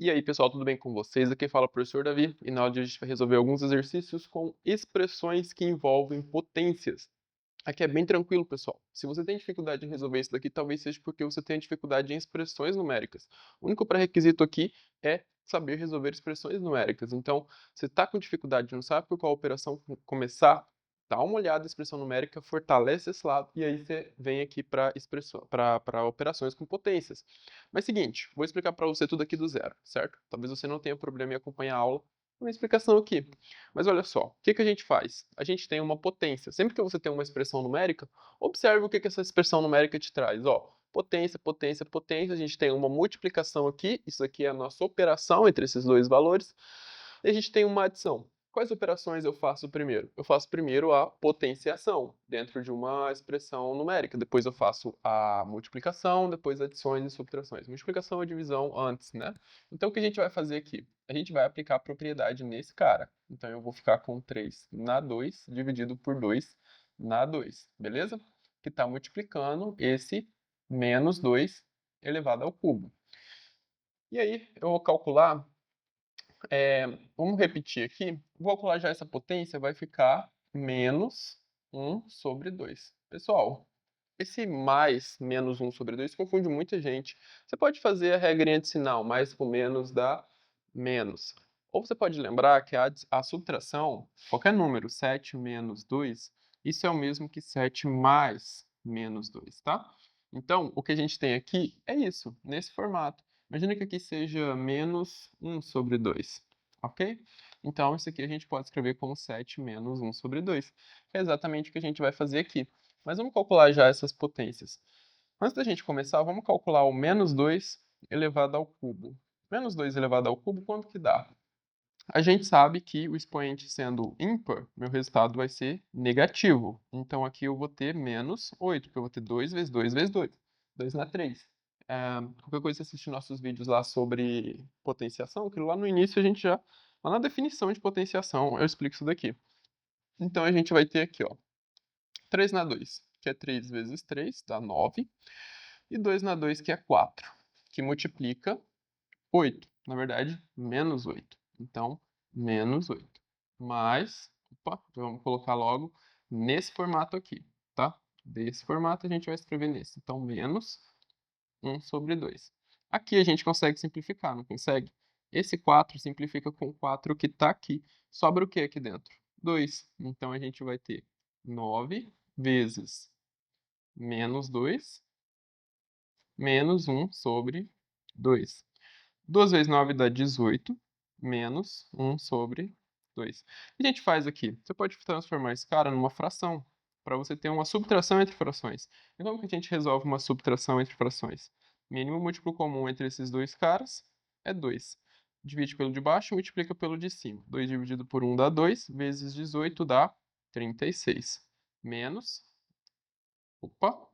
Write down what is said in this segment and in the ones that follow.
E aí, pessoal, tudo bem com vocês? Aqui fala o professor Davi, e na aula de hoje a gente vai resolver alguns exercícios com expressões que envolvem potências. Aqui é bem tranquilo, pessoal. Se você tem dificuldade em resolver isso daqui, talvez seja porque você tem dificuldade em expressões numéricas. O único pré-requisito aqui é saber resolver expressões numéricas. Então, você está com dificuldade, não sabe por qual operação começar, dá uma olhada na expressão numérica, fortalece esse lado e aí você vem aqui para operações com potências. Mas seguinte, vou explicar para você tudo aqui do zero, certo? Talvez você não tenha problema em acompanhar a aula com a explicação aqui. Mas olha só, o que a gente faz? A gente tem uma potência. Sempre que você tem uma expressão numérica, observe o que essa expressão numérica te traz. Ó, potência, potência, potência. A gente tem uma multiplicação aqui. Isso aqui é a nossa operação entre esses dois valores. E a gente tem uma adição. Quais operações eu faço primeiro? Eu faço primeiro a potenciação dentro de uma expressão numérica. Depois eu faço a multiplicação, depois adições e subtrações. Multiplicação e divisão antes, né? Então o que a gente vai fazer aqui? A gente vai aplicar a propriedade nesse cara. Então eu vou ficar com 3 na 2 dividido por 2 na 2, beleza? Que está multiplicando esse menos 2 elevado ao cubo. E aí eu vou calcular, vamos repetir aqui, vou calcular já essa potência, vai ficar menos 1 sobre 2. Pessoal, esse mais menos 1 sobre 2 confunde muita gente. Você pode fazer a regrinha de sinal, mais com menos dá menos. Ou você pode lembrar que a subtração, qualquer número, 7 menos 2, isso é o mesmo que 7 mais menos 2, tá? Então, o que a gente tem aqui é isso, nesse formato. Imagina que aqui seja menos 1 sobre 2, ok? Então, isso aqui a gente pode escrever como 7 menos 1 sobre 2. É exatamente o que a gente vai fazer aqui. Mas vamos calcular já essas potências. Antes da gente começar, vamos calcular o menos 2 elevado ao cubo. Menos 2 elevado ao cubo, quanto que dá? A gente sabe que o expoente sendo ímpar, meu resultado vai ser negativo. Então aqui eu vou ter menos 8, porque eu vou ter 2 vezes 2 vezes 2. 2 na 3. Qualquer coisa, você assiste nossos vídeos lá sobre potenciação, que lá no início a gente já, lá na definição de potenciação, eu explico isso daqui. Então a gente vai ter aqui, ó, 3 na 2, que é 3 vezes 3, dá 9. E 2 na 2, que é 4, que multiplica 8. Na verdade, menos 8. Então, menos 8. Mais, opa, vamos colocar logo nesse formato aqui, tá? Desse formato a gente vai escrever nesse. Então, menos 1 sobre 2. Aqui a gente consegue simplificar, não consegue? Esse 4 simplifica com o 4 que está aqui. Sobra o que aqui dentro? 2. Então, a gente vai ter 9 vezes menos 2 menos 1 sobre 2. 2 vezes 9 dá 18, menos 1 sobre 2. O que a gente faz aqui? Você pode transformar esse cara numa fração, para você ter uma subtração entre frações. E como que a gente resolve uma subtração entre frações? Mínimo múltiplo comum entre esses dois caras é 2. Divide pelo de baixo, multiplica pelo de cima. 2 dividido por 1 dá 2, vezes 18 dá 36. Menos, opa,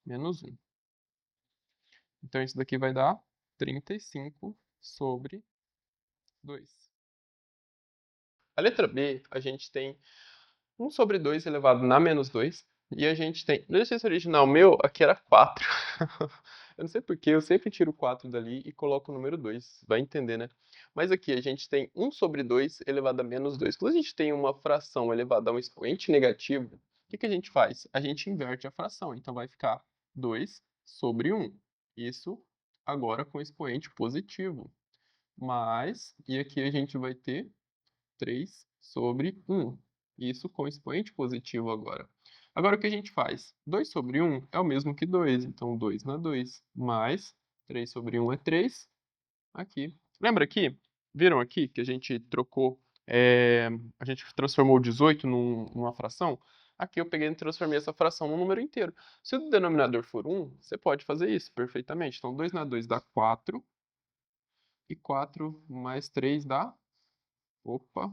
menos 1. Então, isso daqui vai dar 35 sobre 2. A letra B, a gente tem 1 sobre 2 elevado na menos 2. E a gente tem... No exercício original meu, aqui era 4. Eu não sei porquê, eu sempre tiro o 4 dali e coloco o número 2. Vai entender, né? Mas aqui a gente tem 1 sobre 2 elevado a menos 2. Quando a gente tem uma fração elevada a um expoente negativo, o que a gente faz? A gente inverte a fração. Então vai ficar 2 sobre 1. Isso agora com expoente positivo. Mais, e aqui a gente vai ter 3 sobre 1. Isso com expoente positivo agora. Agora o que a gente faz? 2 sobre 1 é o mesmo que 2, então 2 na 2, mais 3 sobre 1 é 3, aqui. Lembra aqui? Viram aqui que a gente trocou, a gente transformou o 18 numa fração? Aqui eu peguei e transformei essa fração num número inteiro. Se o denominador for 1, você pode fazer isso perfeitamente. Então 2 na 2 dá 4, e 4 mais 3 dá... Opa,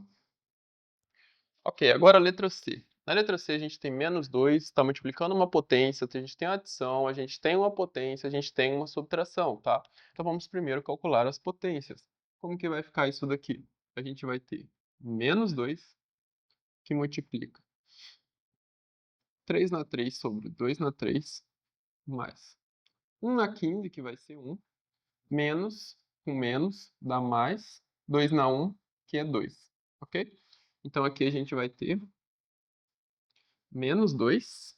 ok, agora a letra C. Na letra C a gente tem menos 2, está multiplicando uma potência, a gente tem uma adição, a gente tem uma potência, a gente tem uma subtração, tá? Então vamos primeiro calcular as potências. Como que vai ficar isso daqui? A gente vai ter menos 2, que multiplica 3 na 3 sobre 2 na 3, mais 1 na 15, que vai ser 1, menos com menos dá mais, 2 na 1, que é 2, ok? Então aqui a gente vai ter menos 2,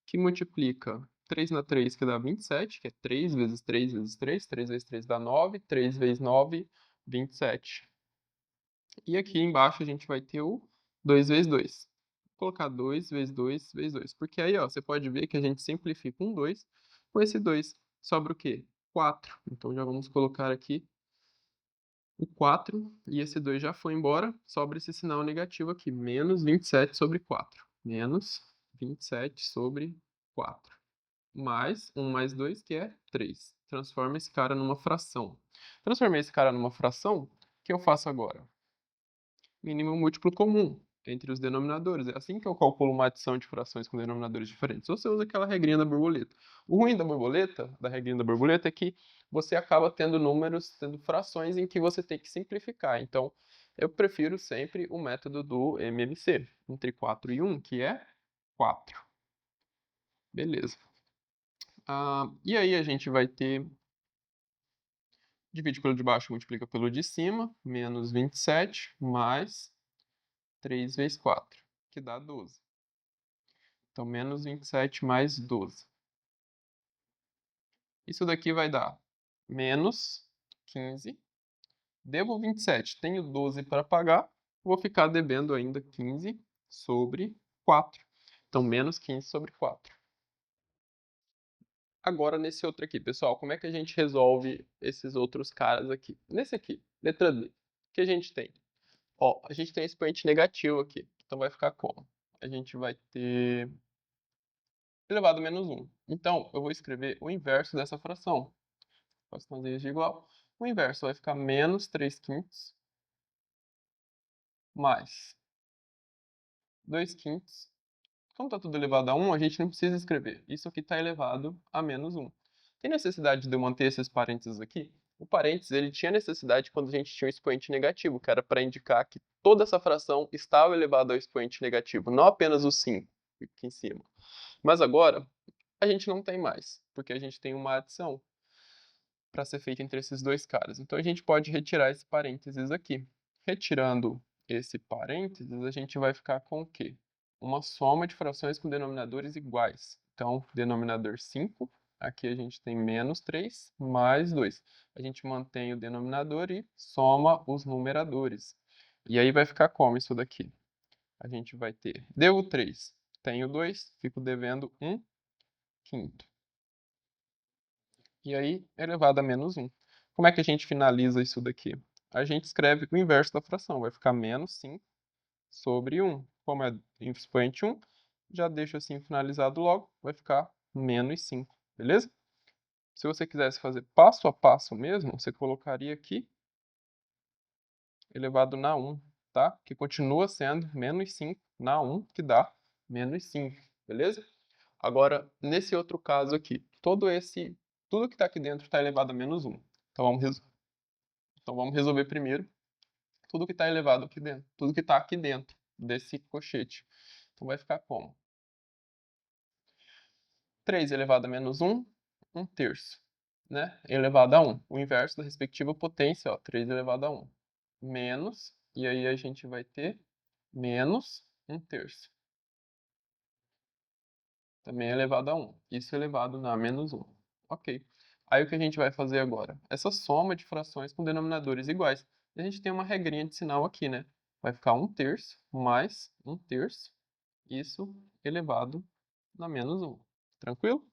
que multiplica 3 na 3, que dá 27, que é 3 vezes 3 vezes 3, 3 vezes 3 dá 9, 3 vezes 9, 27. E aqui embaixo a gente vai ter o 2 vezes 2. Vou colocar 2 vezes 2 vezes 2, porque aí ó, você pode ver que a gente simplifica um 2, com esse 2 sobra o quê? 4. Então já vamos colocar aqui o 4, e esse 2 já foi embora, sobra esse sinal negativo aqui, menos 27 sobre 4. Menos 27 sobre 4. Mais 1 mais 2, que é 3. Transforma esse cara numa fração. Transformei esse cara numa fração, o que eu faço agora? Mínimo múltiplo comum entre os denominadores. É assim que eu calculo uma adição de frações com denominadores diferentes. Ou você usa aquela regrinha da borboleta. O ruim da borboleta, da regrinha da borboleta, é que você acaba tendo números, tendo frações em que você tem que simplificar. Então, eu prefiro sempre o método do MMC, entre 4 e 1, que é 4. Beleza. E aí a gente vai ter, divide pelo de baixo, multiplica pelo de cima, menos 27, mais 3 vezes 4, que dá 12. Então, menos 27 mais 12. Isso daqui vai dar menos 15. Devo 27, tenho 12 para pagar, vou ficar devendo ainda 15 sobre 4. Então, menos 15 sobre 4. Agora, nesse outro aqui, pessoal, como é que a gente resolve esses outros caras aqui? Nesse aqui, letra D, o que a gente tem? Ó, a gente tem expoente negativo aqui, então vai ficar como? A gente vai ter elevado a menos 1. Então, eu vou escrever o inverso dessa fração. Frações de igual. O inverso vai ficar menos 3 quintos mais 2 quintos. Como está tudo elevado a 1, a gente não precisa escrever. Isso aqui está elevado a menos 1. Tem necessidade de eu manter esses parênteses aqui? O parênteses ele tinha necessidade quando a gente tinha um expoente negativo, que era para indicar que toda essa fração estava elevada ao expoente negativo, não apenas o 5 aqui em cima. Mas agora, a gente não tem mais, porque a gente tem uma adição para ser feita entre esses dois caras. Então a gente pode retirar esse parênteses aqui. Retirando esse parênteses, a gente vai ficar com o quê? Uma soma de frações com denominadores iguais. Então, denominador 5, aqui a gente tem menos 3, mais 2. A gente mantém o denominador e soma os numeradores. E aí vai ficar como isso daqui? A gente vai ter, devo 3, tenho 2, fico devendo 1 quinto. E aí, elevado a menos 1. Como é que a gente finaliza isso daqui? A gente escreve o inverso da fração. Vai ficar menos 5 sobre 1. Como é expoente 1, já deixo assim finalizado logo. Vai ficar menos 5. Beleza? Se você quisesse fazer passo a passo mesmo, você colocaria aqui elevado na 1, tá? Que continua sendo menos 5 na 1, que dá menos 5. Beleza? Agora, nesse outro caso aqui, tudo que está aqui dentro está elevado a menos 1. Então vamos resolver primeiro tudo que está elevado aqui dentro, tudo que está aqui dentro desse cochete. Então vai ficar como? 3 elevado a menos 1, 1 terço, né? Elevado a 1. O inverso da respectiva potência, ó, 3 elevado a 1. Menos, e aí a gente vai ter menos 1 terço. Também elevado a 1. Isso elevado a menos 1. Ok. Aí o que a gente vai fazer agora? Essa soma de frações com denominadores iguais. E a gente tem uma regrinha de sinal aqui, né? Vai ficar 1 terço mais 1 terço. Isso elevado a menos 1. Tranquilo?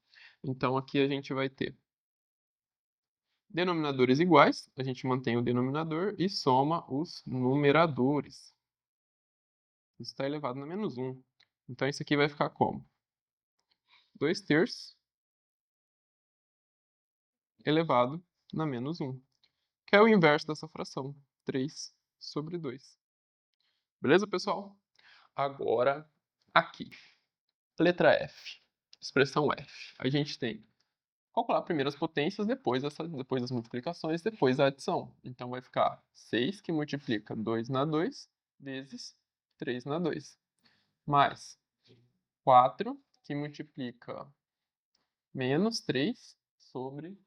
Então aqui a gente vai ter denominadores iguais. A gente mantém o denominador e soma os numeradores. Isso está elevado a menos 1. Então isso aqui vai ficar como? 2 terços elevado a menos 1, que é o inverso dessa fração, 3 sobre 2. Beleza, pessoal? Agora, aqui, letra F, expressão F. A gente tem calcular primeiro as potências, depois das multiplicações, depois a adição. Então vai ficar 6 que multiplica 2 na 2 vezes 3 na 2, mais 4 que multiplica menos 3 sobre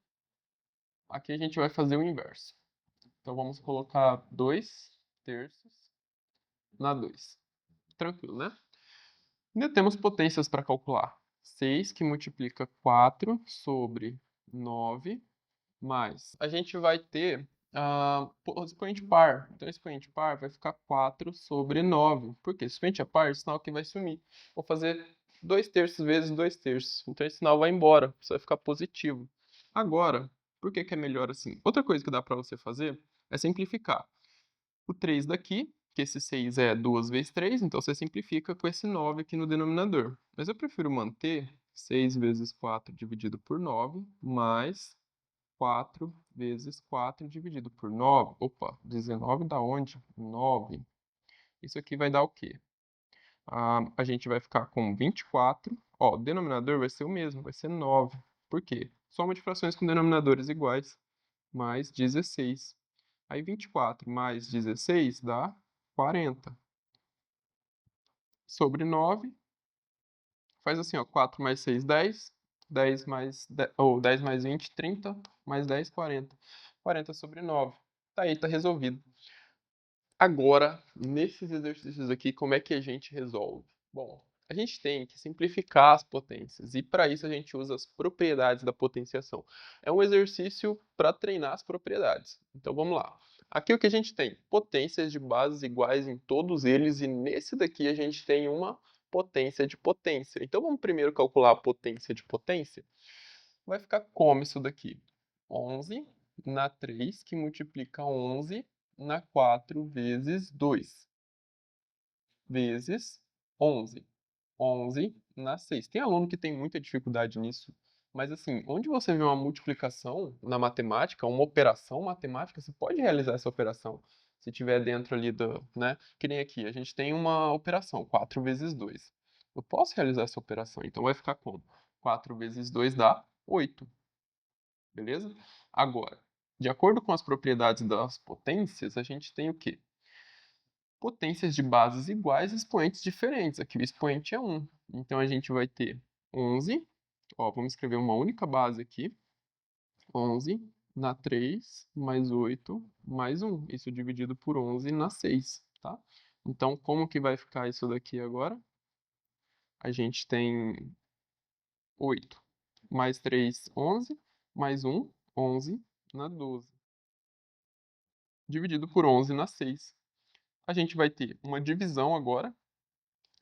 Aqui a gente vai fazer o inverso. Então, vamos colocar 2/3 na 2. Tranquilo, né? Ainda temos potências para calcular. 6 que multiplica 4 sobre 9, mais. A gente vai ter o expoente par. Então, o expoente par vai ficar 4 sobre 9. Por quê? Se o expoente é par, o sinal aqui vai sumir. Vou fazer 2/3 vezes 2/3. Então, esse sinal vai embora. Isso vai ficar positivo. Agora, por que que é melhor assim? Outra coisa que dá para você fazer é simplificar. O 3 daqui, que esse 6 é 2 vezes 3, então você simplifica com esse 9 aqui no denominador. Mas eu prefiro manter 6 vezes 4 dividido por 9, mais 4 vezes 4 dividido por 9. Opa, 19 dá onde? 9. Isso aqui vai dar o quê? A gente vai ficar com 24. Ó, o denominador vai ser o mesmo, vai ser 9. Por quê? Soma de frações com denominadores iguais, mais 16. Aí 24 mais 16 dá 40. Sobre 9, faz assim, ó, 4 mais 6, 10. 10 mais 10 mais 20, 30. Mais 10, 40. 40 sobre 9. Tá aí, tá resolvido. Agora, nesses exercícios aqui, como é que a gente resolve? Bom, a gente tem que simplificar as potências e para isso a gente usa as propriedades da potenciação. É um exercício para treinar as propriedades. Então vamos lá. Aqui o que a gente tem? Potências de bases iguais em todos eles e nesse daqui a gente tem uma potência de potência. Então vamos primeiro calcular a potência de potência. Vai ficar como isso daqui? 11 na 3 que multiplica 11 na 4 vezes 2, vezes 11. 11 na 6. Tem aluno que tem muita dificuldade nisso, mas assim, onde você vê uma multiplicação na matemática, uma operação matemática, você pode realizar essa operação. Se tiver dentro ali do, né? Que nem aqui, a gente tem uma operação, 4 vezes 2. Eu posso realizar essa operação, então vai ficar como? 4 vezes 2 dá 8. Beleza? Agora, de acordo com as propriedades das potências, a gente tem o quê? Potências de bases iguais, expoentes diferentes. Aqui o expoente é 1. Então a gente vai ter 11. Ó, vamos escrever uma única base aqui. 11 na 3 mais 8 mais 1. Isso dividido por 11 na 6, tá? Então, como que vai ficar isso daqui agora? A gente tem 8 mais 3, 11, mais 1, 11 na 12. Dividido por 11 na 6. A gente vai ter uma divisão agora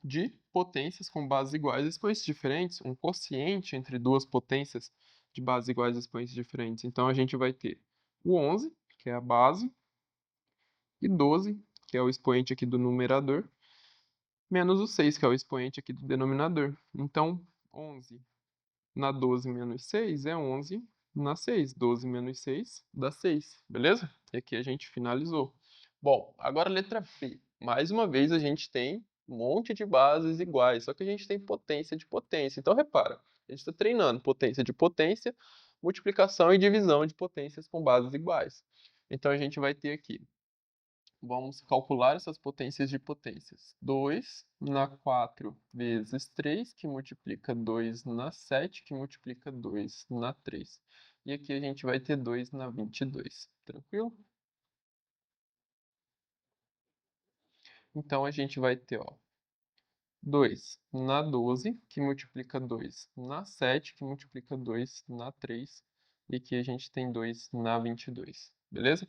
de potências com bases iguais e expoentes diferentes, um quociente entre duas potências de bases iguais e expoentes diferentes. Então, a gente vai ter o 11, que é a base, e 12, que é o expoente aqui do numerador, menos o 6, que é o expoente aqui do denominador. Então, 11 na 12 menos 6 é 11 na 6. 12 menos 6 dá 6, beleza? E aqui a gente finalizou. Bom, agora a letra B. Mais uma vez a gente tem um monte de bases iguais, só que a gente tem potência de potência. Então repara, a gente está treinando potência de potência, multiplicação e divisão de potências com bases iguais. Então a gente vai ter aqui, vamos calcular essas potências de potências. 2 na 4 vezes 3, que multiplica 2 na 7, que multiplica 2 na 3. E aqui a gente vai ter 2 na 22. Tranquilo? Então a gente vai ter, ó, 2 na 12, que multiplica 2 na 7, que multiplica 2 na 3. E aqui a gente tem 2 na 22. Beleza?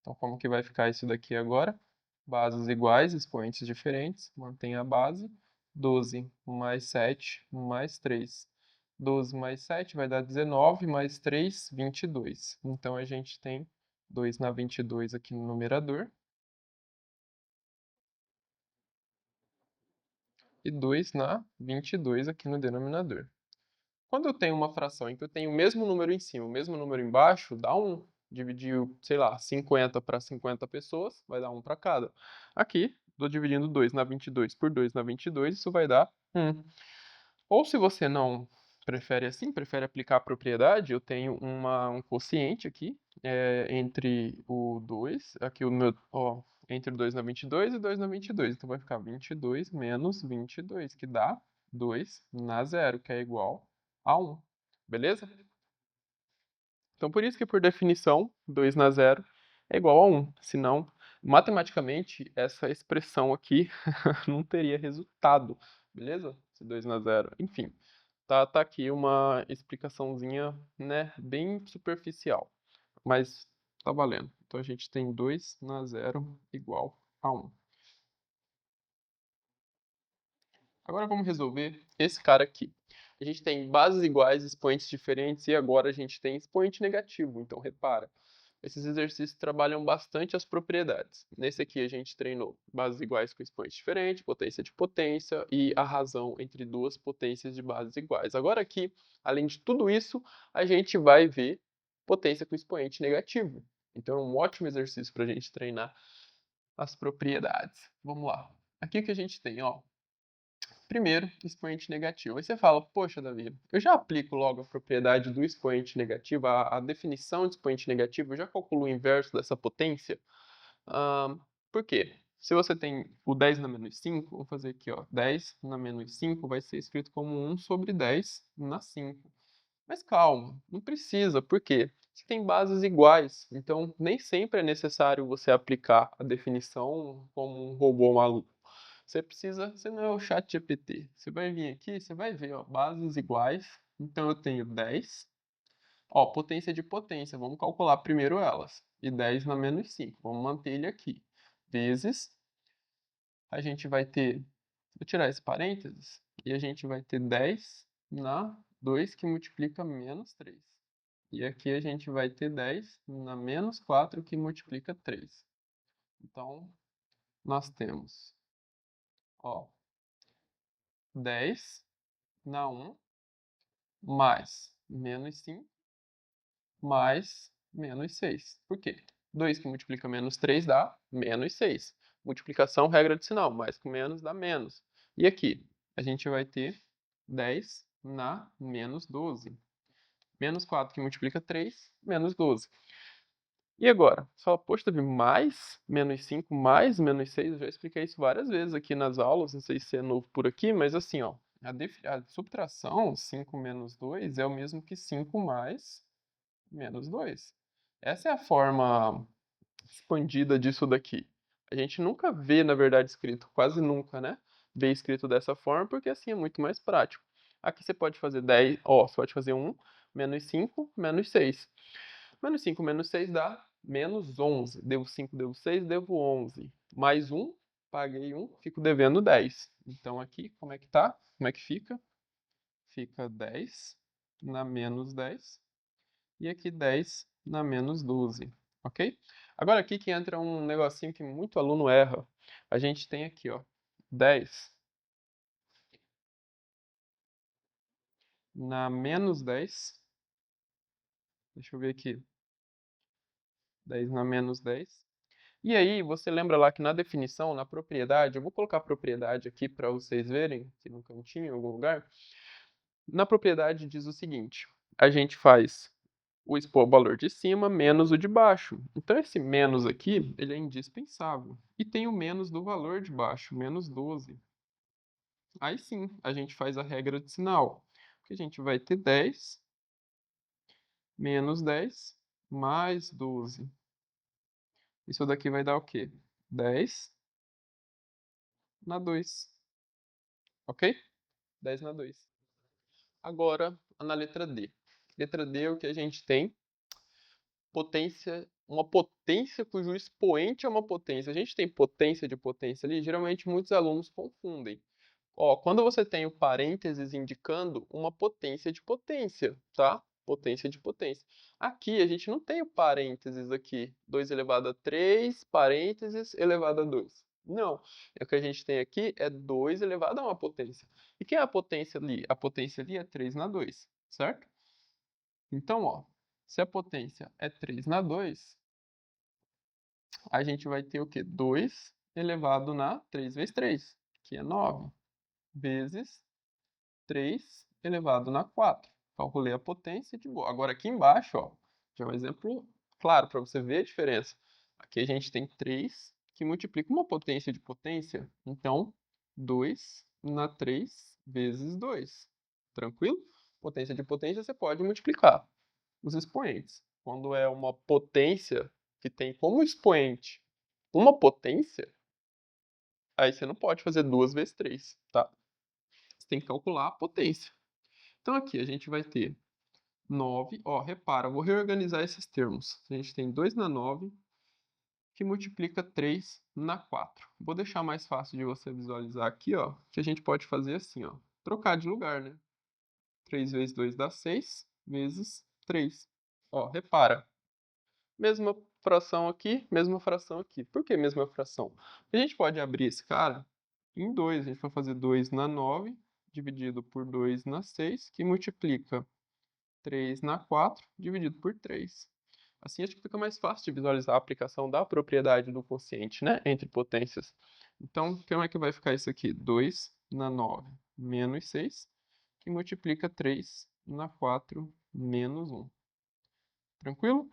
Então como que vai ficar isso daqui agora? Bases iguais, expoentes diferentes, mantém a base. 12 mais 7 mais 3. 12 mais 7 vai dar 19, mais 3, 22. Então a gente tem 2 na 22 aqui no numerador e 2 na 22 aqui no denominador. Quando eu tenho uma fração em que eu tenho o mesmo número em cima, o mesmo número embaixo, dá 1. Dividir, sei lá, 50 para 50 pessoas, vai dar 1 para cada. Aqui, estou dividindo 2 na 22 por 2 na 22, isso vai dar 1. Ou se você não prefere assim, prefere aplicar a propriedade, eu tenho um quociente aqui, entre o 2, aqui o meu, ó, entre o 2 na 22 e 2 na 22. Então vai ficar 22 menos 22, que dá 2 na 0, que é igual a 1. Beleza? Então, por isso que, por definição, 2 na zero é igual a 1. Senão, matematicamente, essa expressão aqui não teria resultado, beleza? Se 2 na zero. Enfim, tá aqui uma explicaçãozinha, né, bem superficial, mas tá valendo. Então, a gente tem 2 na zero igual a 1. Agora vamos resolver esse cara aqui. A gente tem bases iguais, expoentes diferentes e agora a gente tem expoente negativo. Então, repara, esses exercícios trabalham bastante as propriedades. Nesse aqui a gente treinou bases iguais com expoentes diferentes, potência de potência e a razão entre duas potências de bases iguais. Agora aqui, além de tudo isso, a gente vai ver potência com expoente negativo. Então é um ótimo exercício para a gente treinar as propriedades. Vamos lá. Aqui o que a gente tem, ó. Primeiro, expoente negativo. Aí você fala, poxa, Davi, eu já aplico logo a propriedade do expoente negativo, a definição de expoente negativo, eu já calculo o inverso dessa potência. Por quê? Se você tem o 10 na menos 5, vou fazer aqui, ó, 10 na menos 5 vai ser escrito como 1 sobre 10 na 5. Mas calma, não precisa, por quê? Você tem bases iguais, então nem sempre é necessário você aplicar a definição como um robô maluco. Você não é o chat GPT. Você vai vir aqui, você vai ver, ó, bases iguais. Então eu tenho 10. Ó, potência de potência, vamos calcular primeiro elas. E 10 na menos 5, vamos manter ele aqui. Vezes, a gente vai ter, vou tirar esse parênteses, e a gente vai ter 10 na 2 que multiplica menos 3. E aqui a gente vai ter 10 na menos 4 que multiplica 3. Então, nós temos, ó, 10 na 1 mais menos 5 mais menos 6. Por quê? 2 que multiplica menos 3 dá menos 6. Multiplicação, regra de sinal. Mais com menos dá menos. E aqui, a gente vai ter 10 na menos 12. Menos 4 que multiplica 3, menos 12. E agora? Você fala, poxa, Davi, mais menos 5 mais menos 6. Eu já expliquei isso várias vezes aqui nas aulas. Não sei se é novo por aqui, mas assim, ó. A subtração, 5 menos 2, é o mesmo que 5 mais menos 2. Essa é a forma expandida disso daqui. A gente nunca vê, na verdade, escrito, quase nunca, né? Vê escrito dessa forma, porque assim é muito mais prático. Aqui você pode fazer 10, ó, você pode fazer 1, menos 5, menos 6. Menos 5 menos 6 dá menos 11. Devo 5, devo 6, devo 11. Mais 1, paguei 1, fico devendo 10. Então aqui, como é que tá? Como é que fica? Fica 10 na menos 10. E aqui 10 na menos 12, ok? Agora aqui que entra um negocinho que muito aluno erra. A gente tem aqui, ó, 10 na menos 10. Deixa eu ver aqui. 10 na menos 10. E aí, você lembra lá que na definição, na propriedade, eu vou colocar a propriedade aqui para vocês verem, aqui no cantinho, em algum lugar. Na propriedade diz o seguinte, a gente faz o valor de cima menos o de baixo. Então, esse menos aqui, ele é indispensável. E tem o menos do valor de baixo, menos 12. Aí sim, a gente faz a regra de sinal. Que a gente vai ter 10 menos 10 mais 12. Isso daqui vai dar o quê? 10 na 2. Ok? 10 na 2. Agora, na letra D. Letra D é o que a gente tem potência, uma potência cujo expoente é uma potência. A gente tem potência de potência ali, geralmente muitos alunos confundem. Ó, quando você tem o parênteses indicando uma potência de potência, tá? Potência de potência. Aqui a gente não tem o parênteses aqui, 2 elevado a 3, parênteses elevado a 2. Não, o que a gente tem aqui é 2 elevado a uma potência. E quem é a potência ali? A potência ali é 3 na 2, certo? Então, ó, se a potência é 3 na 2, a gente vai ter o quê? 2 elevado na 3 vezes 3, que é 9, vezes 3 elevado na 4. Calculei a potência de boa. Agora aqui embaixo, ó, já é um exemplo claro para você ver a diferença. Aqui a gente tem 3 que multiplica uma potência de potência. Então, 2 na 3 vezes 2. Tranquilo? Potência de potência você pode multiplicar os expoentes. quando é uma potência que tem como expoente uma potência, aí você não pode fazer 2 vezes 3, tá? Você tem que calcular a potência. Então aqui a gente vai ter 9, ó, repara, eu vou reorganizar esses termos. A gente tem 2 na 9, que multiplica 3 na 4. Vou deixar mais fácil de você visualizar aqui, ó, que a gente pode fazer assim, ó, trocar de lugar, né? 3 vezes 2 dá 6, vezes 3. Ó, repara, mesma fração aqui, mesma fração aqui. Por que mesma fração? A gente pode abrir esse cara em 2. A gente vai fazer 2 na 9, dividido por 2 na 6, que multiplica 3 na 4, dividido por 3. Assim acho que fica mais fácil de visualizar a aplicação da propriedade do quociente, né, entre potências. Então, como é que vai ficar isso aqui? 2 na 9 menos 6, que multiplica 3 na 4 menos 1. Tranquilo?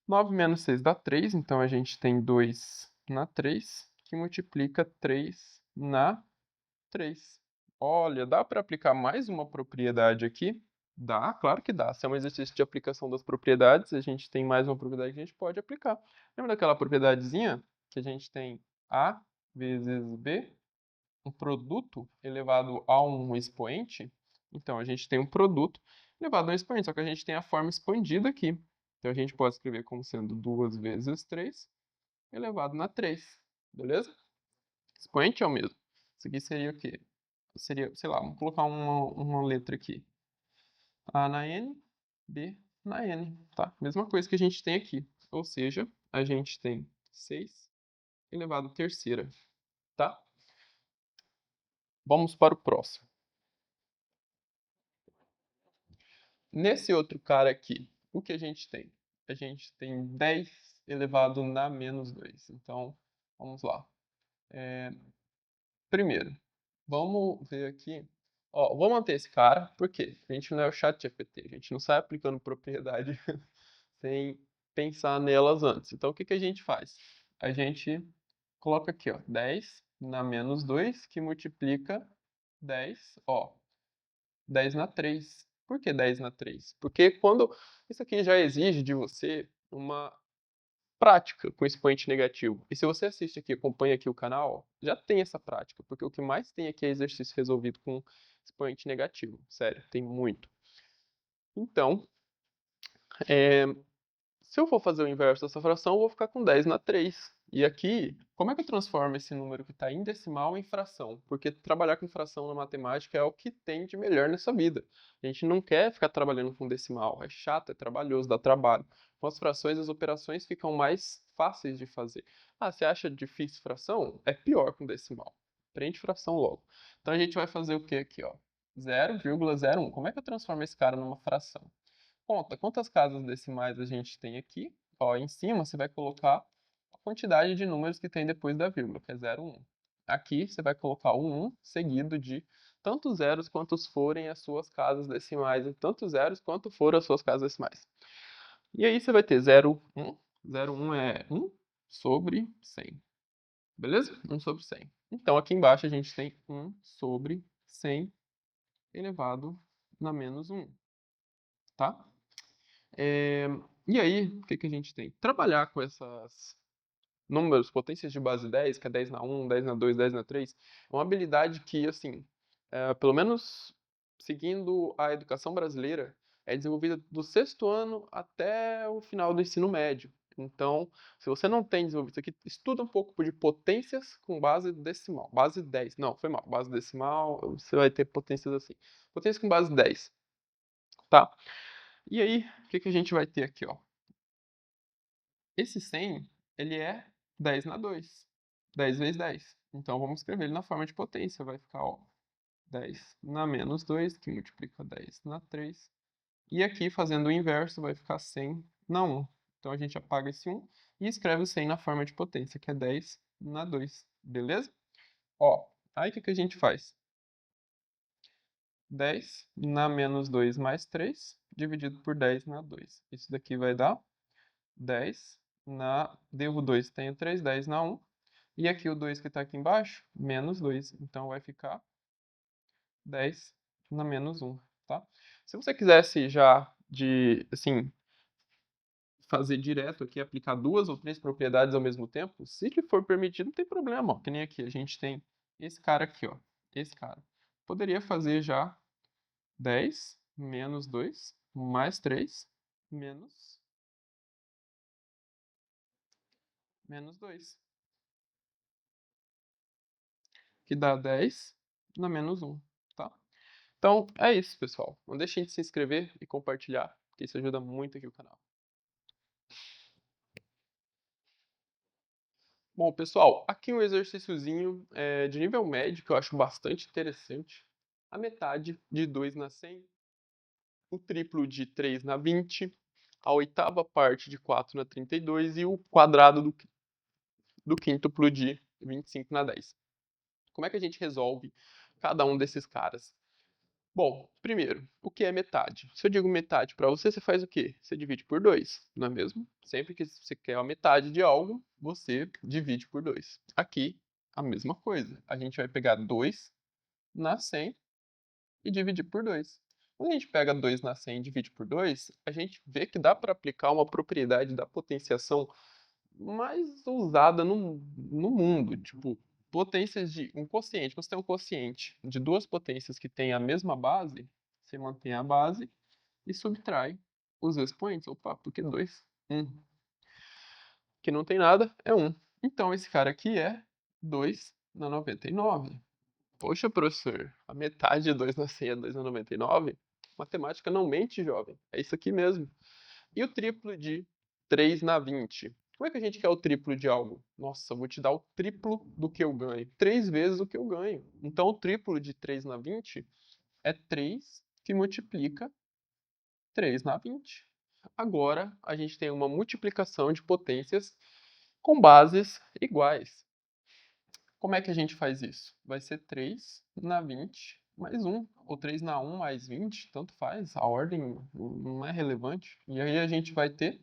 9 menos 6 dá 3, então a gente tem 2 na 3, que multiplica 3 na 3. Olha, dá para aplicar mais uma propriedade aqui? Dá, claro que dá. Se é um exercício de aplicação das propriedades, a gente tem mais uma propriedade que a gente pode aplicar. Lembra daquela propriedadezinha que a gente tem A vezes B, um produto elevado a um expoente? Então, a gente tem um produto elevado a um expoente, só que a gente tem a forma expandida aqui. Então, a gente pode escrever como sendo 2 vezes 3 elevado na 3, beleza? Expoente é o mesmo. Isso aqui seria o quê? Seria, sei lá, vamos colocar uma letra aqui. A na N, B na N, tá? Mesma coisa que a gente tem aqui. Ou seja, a gente tem 6 elevado à terceira, tá? Vamos para o próximo. Nesse outro cara aqui, o que a gente tem? A gente tem 10 elevado na menos 2. Então, vamos lá. Primeiro, vamos ver aqui. Ó, vou manter esse cara, porque a gente não é o ChatGPT, a gente não sai aplicando propriedade sem pensar nelas antes. Então, o que que a gente faz? A gente coloca aqui, ó, 10 na menos 2, que multiplica 10, ó, 10 na 3. Por que 10 na 3? Porque quando isso aqui já exige de você uma prática com expoente negativo. E se você assiste aqui, acompanha aqui o canal, já tem essa prática, porque o que mais tem aqui é exercício resolvido com expoente negativo. Sério, tem muito. Então, se eu for fazer o inverso dessa fração, eu vou ficar com 10 na 3. E aqui, como é que eu transformo esse número que está em decimal em fração? Porque trabalhar com fração na matemática é o que tem de melhor nessa vida. A gente não quer ficar trabalhando com decimal. É chato, é trabalhoso, dá trabalho. Com as frações, as operações ficam mais fáceis de fazer. Ah, você acha difícil fração? É pior com decimal. Aprende fração logo. Então a gente vai fazer o que aqui, ó? 0,01. Como é que eu transformo esse cara numa fração? Conta quantas casas decimais a gente tem aqui. Ó, em cima você vai colocar a quantidade de números que tem depois da vírgula, que é 0, 1. Aqui você vai colocar o 1 seguido de tantos zeros quantos forem as suas casas decimais, e tantos zeros quanto forem as suas casas decimais. E aí você vai ter 0, 1. 0, 1 é 1 sobre 100. Beleza? 1 sobre 100. Então aqui embaixo a gente tem 1 sobre 100 elevado na menos 1. Tá? E aí, o que que a gente tem? Trabalhar com essas números, potências de base 10, que é 10 na 1, 10 na 2, 10 na 3, é uma habilidade que, assim, pelo menos seguindo a educação brasileira, é desenvolvida do sexto ano até o final do ensino médio. Então, se você não tem desenvolvido isso aqui, estuda um pouco de potências com base decimal. Base 10. Não, foi mal. Base decimal, você vai ter potências assim. Potências com base 10. Tá? E aí, o que que a gente vai ter aqui, ó? Esse 100, ele é 10 na 2. 10 vezes 10. Então, vamos escrever ele na forma de potência. Vai ficar, ó, 10 na menos 2, que multiplica 10 na 3. E aqui, fazendo o inverso, vai ficar 100 na 1. Então, a gente apaga esse 1 e escreve o 100 na forma de potência, que é 10 na 2. Beleza? Ó, aí o que que a gente faz? 10 na menos 2 mais 3, dividido por 10 na 2. Isso daqui vai dar 10 na... Devo 2, tenho 3, 10 na 1. E aqui o 2 que está aqui embaixo, menos 2. Então vai ficar 10 na menos 1, tá? Se você quisesse já de, assim, fazer direto aqui, aplicar 2 ou 3 propriedades ao mesmo tempo, se lhe for permitido, não tem problema, ó. Que nem aqui, a gente tem esse cara aqui, ó. Esse cara. Poderia fazer já 10 menos 2 mais 3 menos 2. Que dá 10 na menos 1, tá? Então, é isso, pessoal. Não deixem de se inscrever e compartilhar, porque isso ajuda muito aqui o canal. Bom, pessoal, aqui um exercíciozinho de nível médio que eu acho bastante interessante. A metade de 2 na 100, o triplo de 3 na 20, a oitava parte de 4 na 32 e o quadrado do quíntuplo de 25 na 10. Como é que a gente resolve cada um desses caras? Bom, primeiro, o que é metade? Se eu digo metade para você, você faz o quê? Você divide por 2, não é mesmo? Sempre que você quer a metade de algo, você divide por 2. Aqui, a mesma coisa. A gente vai pegar 2 na 100 e dividir por 2. Quando a gente pega 2 na 100 e divide por 2, a gente vê que dá para aplicar uma propriedade da potenciação mais usada no mundo. Tipo, potências de um quociente. Você tem um quociente de 2 potências que têm a mesma base, você mantém a base e subtrai os expoentes. Opa, porque 2? 1. Que não tem nada é 1. Então, esse cara aqui é 2 na 99. Poxa, professor, a metade de 2 na 100 é 2 na 99? Matemática não mente, jovem. É isso aqui mesmo. E o triplo de 3 na 20? Como é que a gente quer o triplo de algo? Nossa, eu vou te dar o triplo do que eu ganho. 3 vezes o que eu ganho. Então, o triplo de 3 na 20 é 3 que multiplica 3 na 20. Agora, a gente tem uma multiplicação de potências com bases iguais. Como é que a gente faz isso? Vai ser 3 na 20 mais 1, ou 3 na 1 mais 20, tanto faz, a ordem não é relevante. E aí a gente vai ter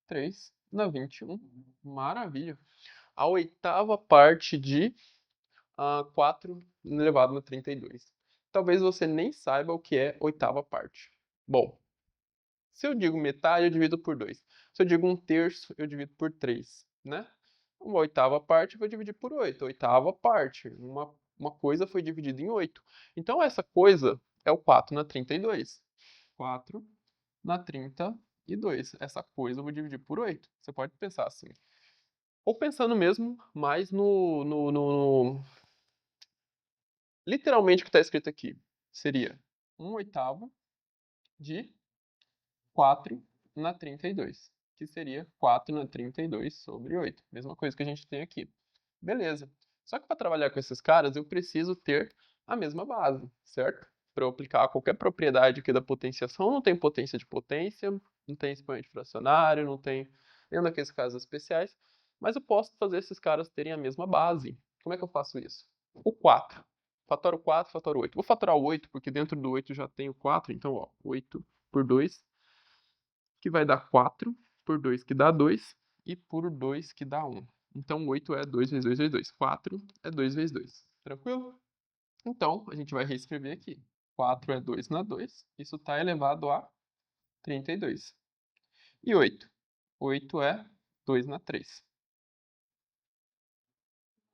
3 na 21. Maravilha. A oitava parte de 4 elevado a 32. Talvez você nem saiba o que é oitava parte. Bom, se eu digo metade, eu divido por 2. Se eu digo 1/3, eu divido por 3, né? Uma oitava parte eu vou dividir por 8. Oitava parte. Uma coisa foi dividida em 8. Então, essa coisa é o 4 na 32. 4 na 32. Essa coisa eu vou dividir por 8. Você pode pensar assim. Ou pensando mesmo mais literalmente o que está escrito aqui. Seria 1/8 de 4 na 32, que seria 4 na 32 sobre 8. Mesma coisa que a gente tem aqui. Beleza. Só que para trabalhar com esses caras, eu preciso ter a mesma base, certo? Para eu aplicar qualquer propriedade aqui da potenciação, não tem potência de potência, não tem expoente fracionário, não tem nenhum daqueles casos especiais, mas eu posso fazer esses caras terem a mesma base. Como é que eu faço isso? O 4. Fatoro 4, fatoro 8. Vou fatorar o 8, porque dentro do 8 já tem o 4, então, ó, 8 por 2 que vai dar 4, por 2 que dá 2, e por 2 que dá 1. Então, 8 é 2 vezes 2 vezes 2. 4 é 2 vezes 2. Tranquilo? Então, a gente vai reescrever aqui. 4 é 2 na 2. Isso está elevado a 32. E 8? 8 é 2 na 3.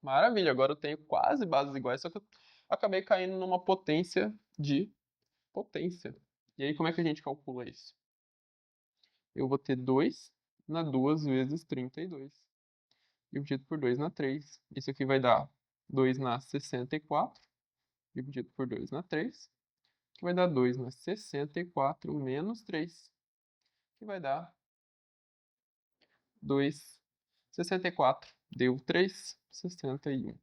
Maravilha, agora eu tenho quase bases iguais, só que eu acabei caindo numa potência de potência. E aí, como é que a gente calcula isso? Eu vou ter 2 na 2 vezes 32. Dividido por 2 na 3. Isso aqui vai dar 2 na 64, dividido por 2 na 3, que vai dar 2 na 64 menos 3, que vai dar 2,64. Deu 3,61.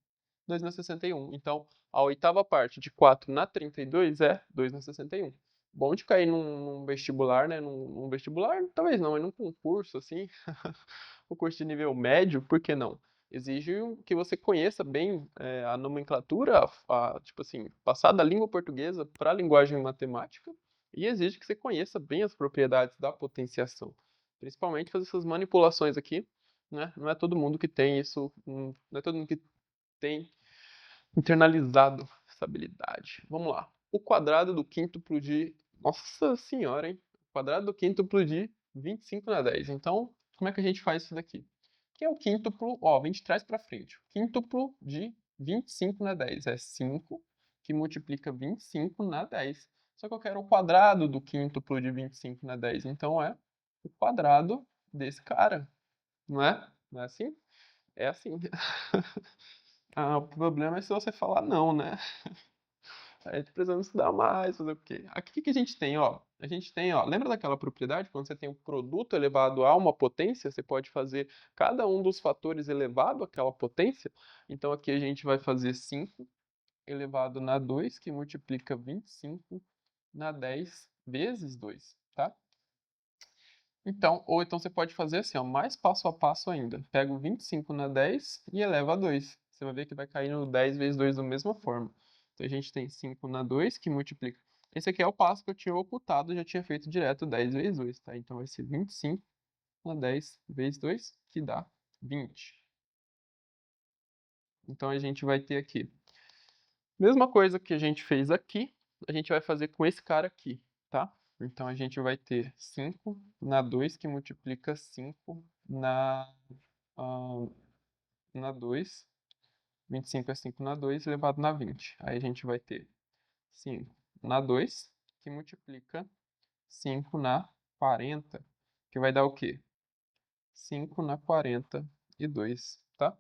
2 na 61. Então, a oitava parte de 4 na 32 é 2 na 61. Bom de cair num vestibular, né? Num vestibular, talvez não, mas num concurso, assim. O curso de nível médio, por que não? Exige que você conheça bem a nomenclatura, tipo assim, passar da língua portuguesa para a linguagem matemática, e exige que você conheça bem as propriedades da potenciação. Principalmente fazer essas manipulações aqui, né? Não é todo mundo que tem isso, não é todo mundo que tem internalizado essa habilidade. Vamos lá. O quadrado do quíntuplo de... Nossa senhora, hein? O quadrado do quíntuplo de 25 na 10. Então, como é que a gente faz isso daqui? Que é o quíntuplo, ó, vem de trás para frente. O quíntuplo de 25 na 10 é 5, que multiplica 25 na 10. Só que eu quero o quadrado do quíntuplo de 25 na 10, então é o quadrado desse cara, não é? Não é assim? É assim. O problema é se você falar não, né? Aí precisamos estudar mais, fazer o quê? Aqui que a gente tem, ó. A gente tem, ó. Lembra daquela propriedade? Quando você tem um produto elevado a uma potência, você pode fazer cada um dos fatores elevado àquela potência. Então aqui a gente vai fazer 5 elevado na 2, que multiplica 25 na 10 vezes 2, tá? Então, ou então você pode fazer assim, ó, mais passo a passo ainda. Pega o 25 na 10 e eleva a 2. Você vai ver que vai cair no 10 vezes 2 da mesma forma. Então a gente tem 5 na 2 que multiplica. Esse aqui é o passo que eu tinha ocultado, já tinha feito direto 10 vezes 2, tá? Então vai ser 25 na 10 vezes 2, que dá 20. Então a gente vai ter aqui. Mesma coisa que a gente fez aqui, a gente vai fazer com esse cara aqui, tá? Então a gente vai ter 5 na 2 que multiplica 5 na 2. 25 é 5 na 2 elevado na 20. Aí a gente vai ter 5 na 2 que multiplica 5 na 40, que vai dar o quê? 5 na 42, tá?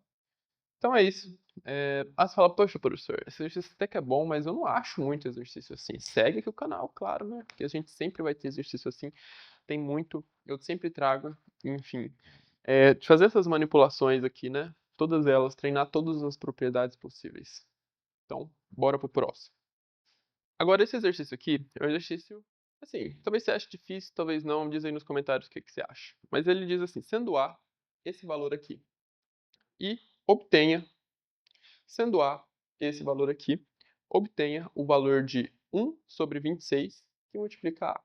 Então é isso. Você fala, poxa, professor, esse exercício até que é bom, mas eu não acho muito exercício assim. Segue aqui o canal, claro, né? Porque a gente sempre vai ter exercício assim. Tem muito, eu sempre trago, enfim. De fazer essas manipulações aqui, né? Todas elas, treinar todas as propriedades possíveis. Então, bora pro próximo. Agora, esse exercício aqui é um exercício, assim, talvez você ache difícil, talvez não. Diz aí nos comentários o que você acha. Mas ele diz assim, sendo A esse valor aqui, e obtenha, sendo A esse valor aqui, obtenha o valor de 1 sobre 26 que multiplica A.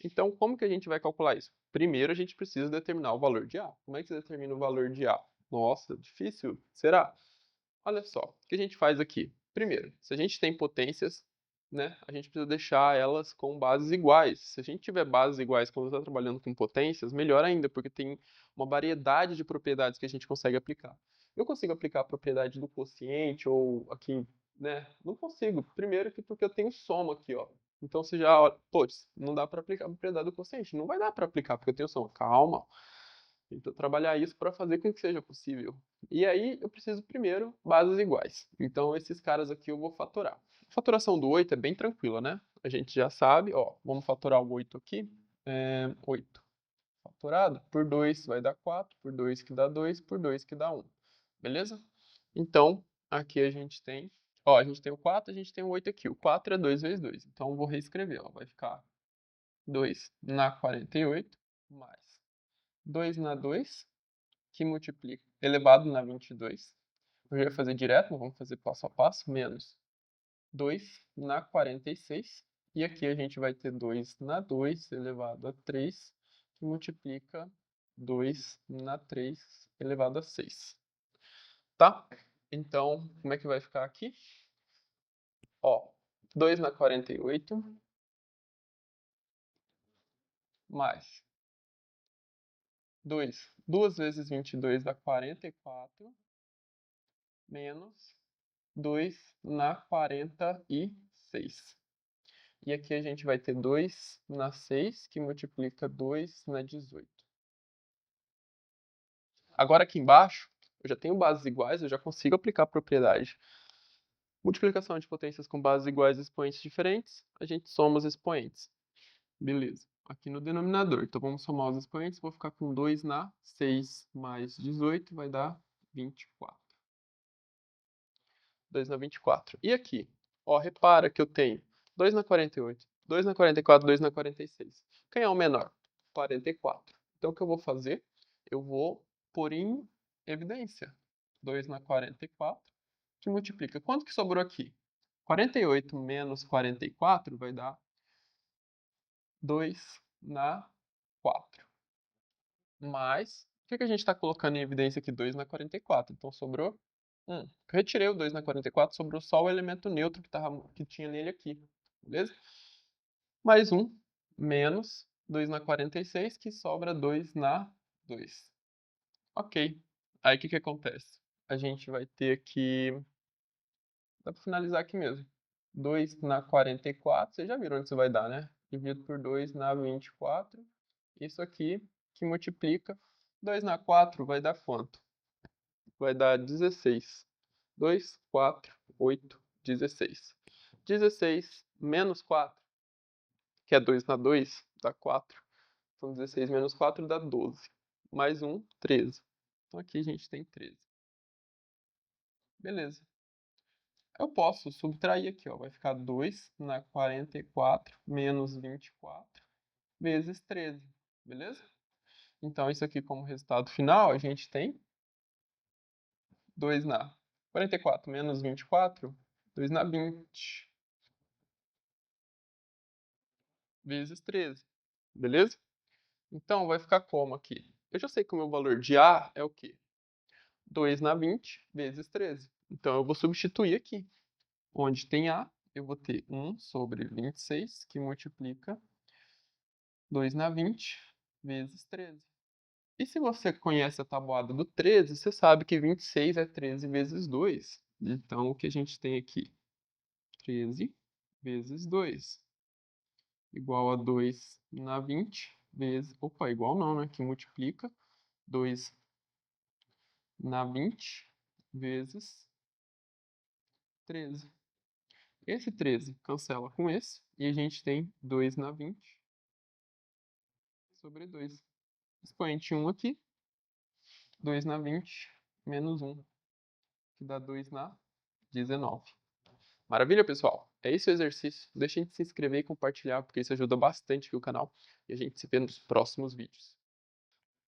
Então, como que a gente vai calcular isso? Primeiro, a gente precisa determinar o valor de A. Como é que você determina o valor de A? Nossa, difícil. Será? Olha só, o que a gente faz aqui? Primeiro, se a gente tem potências, né, a gente precisa deixar elas com bases iguais. Se a gente tiver bases iguais quando está trabalhando com potências, melhor ainda, porque tem uma variedade de propriedades que a gente consegue aplicar. Eu consigo aplicar a propriedade do quociente ou aqui, né? Não consigo. Primeiro que porque eu tenho soma aqui, ó. Então você já olha, putz, não dá para aplicar a propriedade do quociente. Não vai dar para aplicar porque eu tenho soma. Calma. Então trabalhar isso para fazer com que seja possível. E aí eu preciso primeiro bases iguais. Então esses caras aqui eu vou fatorar. A fatoração do 8 é bem tranquila, né? A gente já sabe, ó, vamos fatorar o 8 aqui. 8 fatorado por 2 vai dar 4, por 2 que dá 2, por 2 que dá 1. Beleza? Então, aqui a gente tem, ó, a gente tem o 4, a gente tem o 8 aqui. O 4 é 2 vezes 2. Então eu vou reescrever, ó, vai ficar 2 na 48 mais 2 na 2 que multiplica elevado na 22. Eu já ia fazer direto, mas vamos fazer passo a passo, menos 2 na 46. E aqui a gente vai ter 2 na 2 elevado a 3, que multiplica 2 na 3 elevado a 6. Tá? Então, como é que vai ficar aqui? Ó, 2 na 48 mais 2. 2 vezes 22 dá 44, menos 2 na 46. E aqui a gente vai ter 2 na 6, que multiplica 2 na 18. Agora aqui embaixo, eu já tenho bases iguais, eu já consigo aplicar a propriedade. Multiplicação de potências com bases iguais e expoentes diferentes, a gente soma os expoentes. Beleza. Aqui no denominador, então vamos somar os expoentes, vou ficar com 2 na 6 mais 18, vai dar 24. 2 na 24. E aqui? Ó, repara que eu tenho 2 na 48, 2 na 44, 2 na 46. Quem é o menor? 44. Então, o que eu vou fazer? Eu vou pôr em evidência. 2 na 44, que multiplica. Quanto que sobrou aqui? 48 menos 44 vai dar 2 na 4. Mais, o que a gente está colocando em evidência aqui? 2 na 44. Então, sobrou 1. Retirei o 2 na 44, sobrou só o elemento neutro que tinha nele aqui. Beleza? Mais 1, menos 2 na 46, que sobra 2 na 2. Ok. Aí o que que acontece? A gente vai ter que... Dá pra finalizar aqui mesmo. 2 na 44, vocês já viram onde isso vai dar, né? Dividido por 2 na 24. Isso aqui que multiplica. 2 na 4 vai dar quanto? Vai dar 16. 2, 4, 8, 16. 16 menos 4, que é 2 na 2, dá 4. Então 16 menos 4 dá 12. Mais 1, 13. Então aqui a gente tem 13. Beleza. Eu posso subtrair aqui, ó. Vai ficar 2 na 44 menos 24 vezes 13. Beleza? Então isso aqui como resultado final, a gente tem 2 na 44 menos 24, 2 na 20 vezes 13. Beleza? Então vai ficar como aqui? Eu já sei que o meu valor de A é o quê? 2 na 20 vezes 13. Então eu vou substituir aqui. Onde tem A, eu vou ter 1 sobre 26, que multiplica 2 na 20 vezes 13. E se você conhece a tabuada do 13, você sabe que 26 é 13 vezes 2. Então, o que a gente tem aqui? 13 vezes 2 igual a 2 na 20 vezes... Opa, igual não, né? Que multiplica 2 na 20 vezes 13. Esse 13 cancela com esse e a gente tem 2 na 20 sobre 2. Expoente 1 aqui, 2 na 20 menos 1, que dá 2 na 19. Maravilha, pessoal? É esse o exercício. Não deixem de se inscrever e compartilhar, porque isso ajuda bastante aqui o canal. E a gente se vê nos próximos vídeos.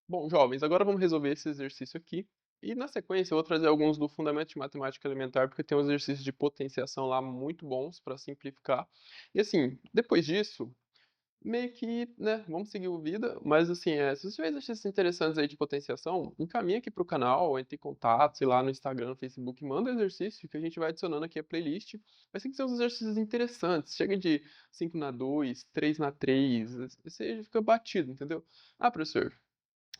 Bom, jovens, agora vamos resolver esse exercício aqui. E na sequência eu vou trazer alguns do Fundamento de Matemática Elementar, porque tem uns exercícios de potenciação lá muito bons para simplificar. E assim, depois disso, meio que, né, vamos seguir o vida, mas assim, se você tiver exercícios interessantes aí de potenciação, encaminha aqui pro canal, entre em contato, sei lá, no Instagram, no Facebook, manda exercício que a gente vai adicionando aqui a playlist. Mas tem que ser uns exercícios interessantes, chega de 5 na 2, 3 na 3, você fica batido, entendeu? Ah, professor,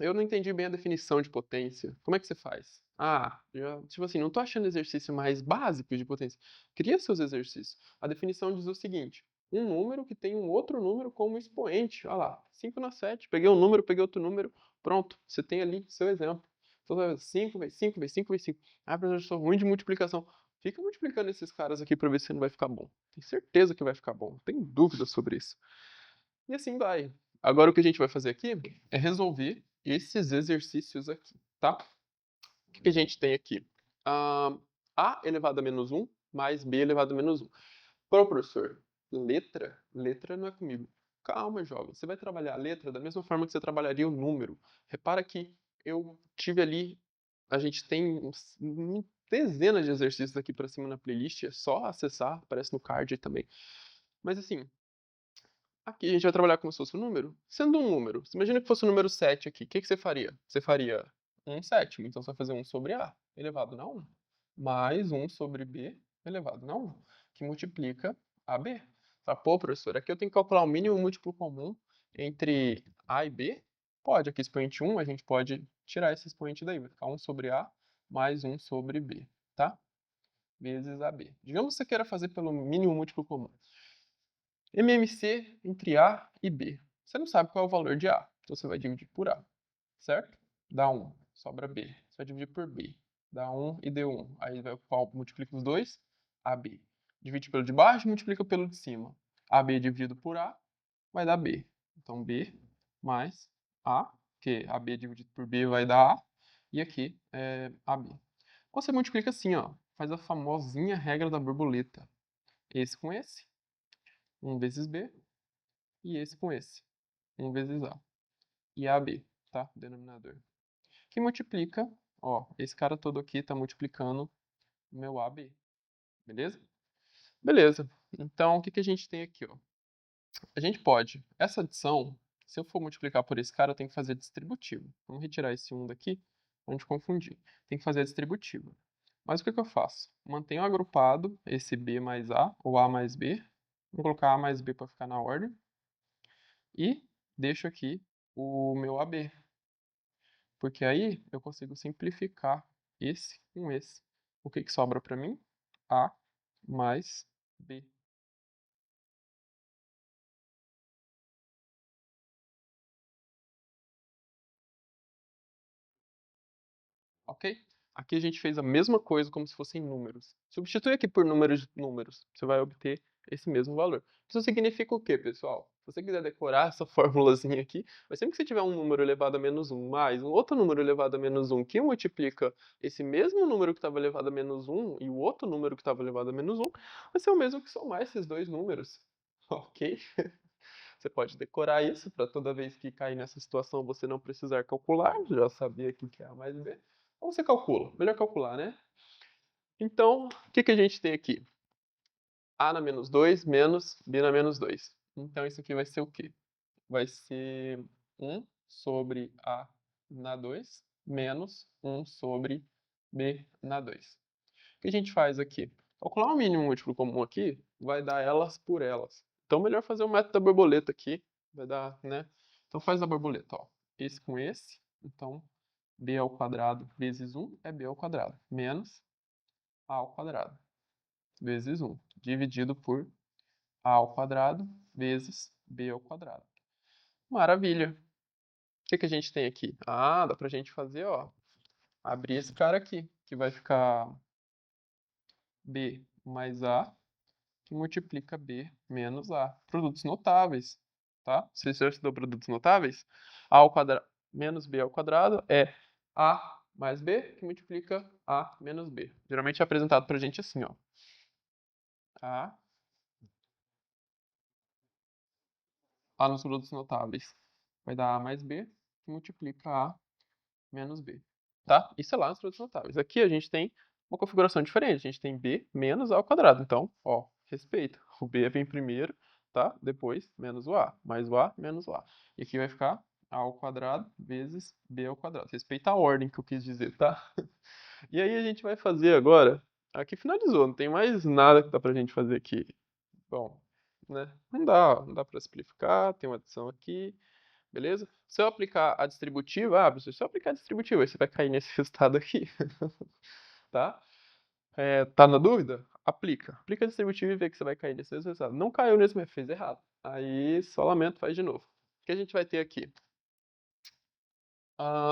eu não entendi bem a definição de potência. Como é que você faz? Ah, tipo assim, não tô achando exercício mais básico de potência. Cria seus exercícios. A definição diz o seguinte: um número que tem um outro número como expoente. Olha lá, 5 na 7. Peguei um número, peguei outro número. Pronto, você tem ali seu exemplo. Então, 5 vezes 5 vezes 5 vezes 5. Ah, professor, eu sou ruim de multiplicação. Fica multiplicando esses caras aqui pra ver se não vai ficar bom. Tenho certeza que vai ficar bom. Não tenho dúvida sobre isso. E assim vai. Agora o que a gente vai fazer aqui é resolver esses exercícios aqui, tá? O que a gente tem aqui? A elevado a menos 1 mais B elevado a menos 1. Professor, letra? Letra não é comigo. Calma, jovem. Você vai trabalhar a letra da mesma forma que você trabalharia o número. Repara que eu tive ali... A gente tem dezenas de exercícios aqui pra cima na playlist. É só acessar, aparece no card aí também. Mas assim, aqui a gente vai trabalhar como se fosse um número. Sendo um número, você imagina que fosse o número 7 aqui. O que que você faria? Você faria 1 sétimo. Então você vai fazer 1 sobre A elevado a 1. Mais 1 sobre B elevado a 1. Que multiplica AB. Tá, pô, professor, aqui eu tenho que calcular o mínimo múltiplo comum entre A e B. Pode, aqui expoente 1, a gente pode tirar esse expoente daí. Vai ficar 1 sobre A mais 1 sobre B, tá? Vezes AB. Digamos que você queira fazer pelo mínimo múltiplo comum. MMC entre A e B. Você não sabe qual é o valor de A, então você vai dividir por A, certo? Dá 1, sobra B. Você vai dividir por B. Dá 1 e deu 1. Aí vai, multiplica os dois, AB. Divide pelo de baixo e multiplica pelo de cima. AB dividido por A vai dar B. Então B mais A, que AB dividido por B vai dar A, e aqui é AB. Você multiplica assim, ó, faz a famosinha regra da borboleta. Esse com esse, 1 vezes B, e esse com esse, 1 vezes A. E AB, tá? Denominador. Que multiplica, ó, esse cara todo aqui tá multiplicando o meu AB, beleza? Beleza. Então, o que que a gente tem aqui, ó? A gente pode, essa adição, se eu for multiplicar por esse cara, eu tenho que fazer distributivo. Vamos retirar esse 1 daqui, pra não confundir. Tem que fazer a distributiva. Mas o que que eu faço? Mantenho agrupado esse B mais A, ou A mais B. Vou colocar A mais B para ficar na ordem. E deixo aqui o meu AB. Porque aí eu consigo simplificar esse com esse. O que que sobra para mim? A mais B. Ok? Aqui a gente fez a mesma coisa como se fossem números. Substitui aqui por números de números. Você vai obter esse mesmo valor. Isso significa o quê, pessoal? Se você quiser decorar essa formulazinha aqui, mas sempre que você tiver um número elevado a menos 1 mais um outro número elevado a menos 1 que multiplica esse mesmo número que estava elevado a menos 1 e o outro número que estava elevado a menos 1, vai ser o mesmo que somar esses dois números. Ok? Você pode decorar isso para toda vez que cair nessa situação você não precisar calcular, já sabia aqui que é A mais B. Ou você calcula, melhor calcular, né? Então, o que que a gente tem aqui? A na menos 2 menos B na menos 2. Então, isso aqui vai ser o quê? Vai ser 1 sobre A na 2 menos 1 sobre B na 2. O que a gente faz aqui? Calcular o mínimo múltiplo comum aqui vai dar elas por elas. Então, melhor fazer o método da borboleta aqui. Vai dar, né? Então, faz a borboleta, ó. Esse com esse. Então, b ao quadrado vezes 1 é b ao quadrado. Menos a ao quadrado vezes 1. Dividido por a ao quadrado vezes b ao quadrado. Maravilha. O que que a gente tem aqui? Ah, dá pra gente fazer, ó. Abrir esse cara aqui, que vai ficar b mais a que multiplica B menos A. Produtos notáveis, tá? Se você já estudou produtos notáveis, A ao quadrado menos B ao quadrado é A mais B, que multiplica A menos B. Geralmente é apresentado pra gente assim, ó. A, A nos produtos notáveis vai dar A mais B, que multiplica A menos B. Tá? Isso é lá nos produtos notáveis. Aqui a gente tem uma configuração diferente. A gente tem B menos A ao quadrado. Então, ó, respeita. O B vem primeiro, tá? Depois, menos o A. Mais o A, menos o A. E aqui vai ficar A ao quadrado vezes B ao quadrado. Respeita a ordem que eu quis dizer, tá? E aí a gente vai fazer agora... Aqui finalizou, não tem mais nada que dá pra gente fazer aqui. Bom, né? Não dá pra simplificar, tem uma adição aqui. Beleza? Se eu aplicar a distributiva, professor, se eu aplicar a distributiva, aí você vai cair nesse resultado aqui, tá? Tá na dúvida? Aplica. Aplica a distributiva e vê que você vai cair nesse mesmo resultado. Não caiu nesse, mas fez errado. Aí, só lamento, faz de novo. O que a gente vai ter aqui?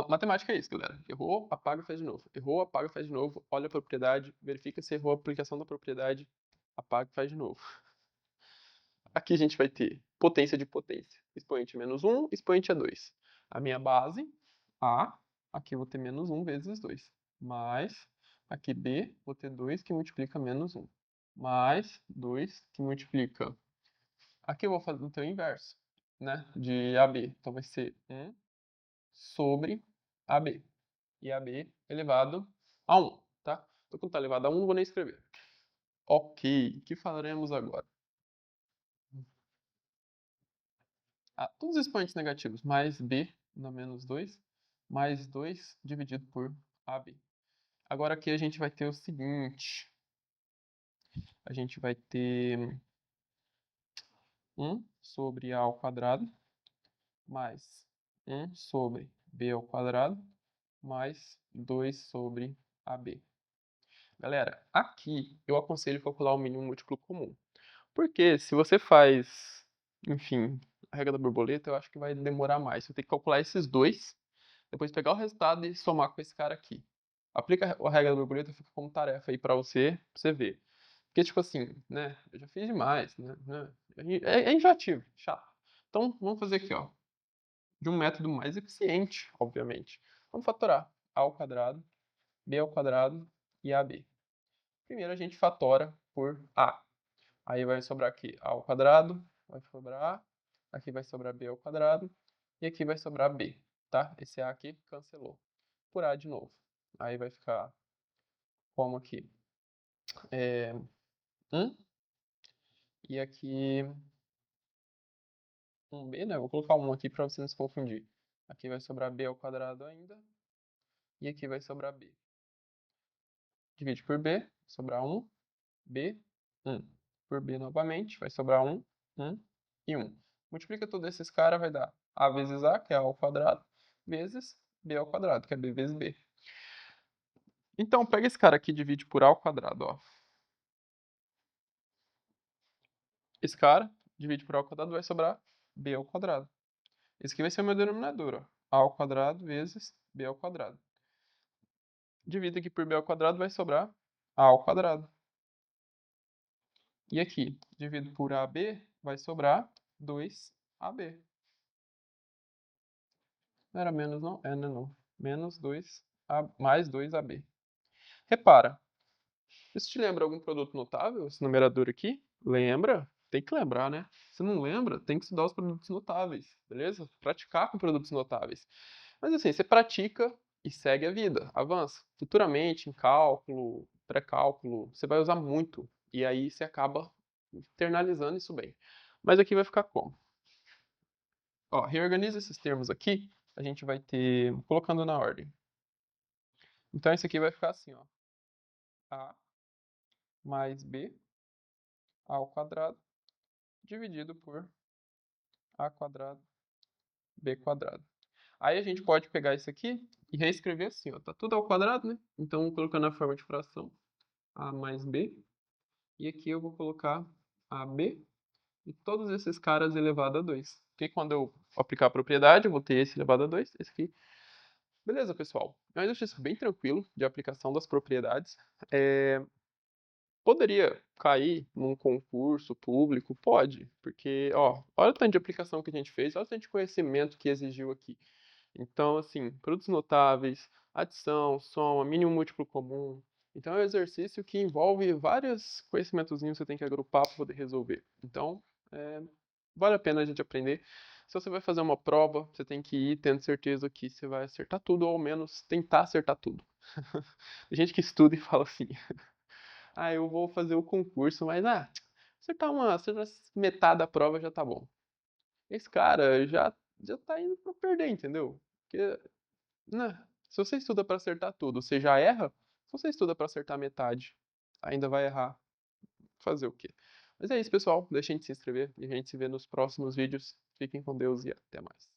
Matemática é isso, galera. Errou, apaga e faz de novo. Errou, apaga e faz de novo. Olha a propriedade, verifica se errou a aplicação da propriedade, apaga e faz de novo. Aqui a gente vai ter potência de potência. Expoente menos 1, expoente a 2. A minha base, A, aqui eu vou ter menos 1 vezes 2. Mais, aqui B, vou ter 2 que multiplica menos 1. Mais 2 que multiplica... Aqui eu vou fazer o inverso, né? De AB. Então vai ser 1 sobre AB. E AB elevado a 1, tá? Então quando está elevado a 1, não vou nem escrever. Ok, o que falaremos agora? Todos os expoentes negativos, mais b na menos 2, mais 2 dividido por ab. Agora aqui a gente vai ter o seguinte. A gente vai ter 1 sobre a ao quadrado, mais 1 sobre b ao quadrado, mais 2 sobre ab. Galera, aqui eu aconselho calcular o mínimo múltiplo comum. Porque se você faz, enfim, a regra da borboleta, eu acho que vai demorar mais. Você tem que calcular esses dois, depois pegar o resultado e somar com esse cara aqui. Aplica a regra da borboleta, fica como tarefa aí pra você ver. Porque, tipo assim, né, eu já fiz demais, né, é enjoativo, chato. Então, vamos fazer aqui, ó, de um método mais eficiente, obviamente. Vamos fatorar a ao quadrado, b ao quadrado e ab. Primeiro a gente fatora por a. Aí vai sobrar aqui a ao quadrado, vai sobrar a, aqui vai sobrar b ao quadrado, e aqui vai sobrar b, tá? Esse a aqui cancelou. Por a de novo. Aí vai ficar como aqui? 1, e aqui 1b, né? Vou colocar 1 aqui para você não se confundir. Aqui vai sobrar b ao quadrado ainda, e aqui vai sobrar b. Divide por b, sobrar 1, b, 1. Por b novamente, vai sobrar 1, 1 e 1. Multiplica todos esses caras, vai dar a vezes a, que é a ao quadrado, vezes B ao quadrado, que é B vezes B. Então, pega esse cara aqui e divide por A ao quadrado, ó. Esse cara, divide por A ao quadrado, vai sobrar B ao quadrado. Esse aqui vai ser o meu denominador, ó. A ao quadrado vezes B ao quadrado. Divido aqui por B ao quadrado, vai sobrar A ao quadrado. E aqui, divido por AB, vai sobrar 2AB. Não era menos não? É, não, não. Menos 2A, mais 2AB. Repara, isso te lembra algum produto notável, esse numerador aqui? Lembra? Tem que lembrar, né? Se não lembra, tem que estudar os produtos notáveis, beleza? Praticar com produtos notáveis. Mas assim, você pratica e segue a vida, avança. Futuramente, em cálculo, pré-cálculo, você vai usar muito. E aí você acaba internalizando isso bem. Mas aqui vai ficar como? Ó, reorganiza esses termos aqui, a gente vai ter, colocando na ordem. Então esse aqui vai ficar assim, ó. A mais B ao quadrado dividido por A quadrado B quadrado. Aí a gente pode pegar isso aqui e reescrever assim, ó. Tá tudo ao quadrado, né? Então, colocando na forma de fração, A mais B. E aqui eu vou colocar AB e todos esses caras elevado a 2. Porque quando eu aplicar a propriedade, eu vou ter esse elevado a 2, esse aqui. Beleza, pessoal. É um exercício bem tranquilo de aplicação das propriedades. Poderia cair num concurso público? Pode, porque, ó, olha o tanto de aplicação que a gente fez, olha o tanto de conhecimento que exigiu aqui. Então, assim, produtos notáveis, adição, soma, mínimo múltiplo comum. Então, é um exercício que envolve vários conhecimentozinhos que você tem que agrupar para poder resolver. Então, vale a pena a gente aprender. Se você vai fazer uma prova, você tem que ir tendo certeza que você vai acertar tudo, ou ao menos tentar acertar tudo. Tem gente que estuda e fala assim: ah, eu vou fazer o concurso, mas acertar metade da prova já tá bom. Esse cara já tá indo pra perder, entendeu? Porque, né, se você estuda pra acertar tudo, você já erra. Se você estuda pra acertar metade, ainda vai errar. Fazer o quê? Mas é isso, pessoal. Deixem de se inscrever e a gente se vê nos próximos vídeos. Fiquem com Deus e até mais.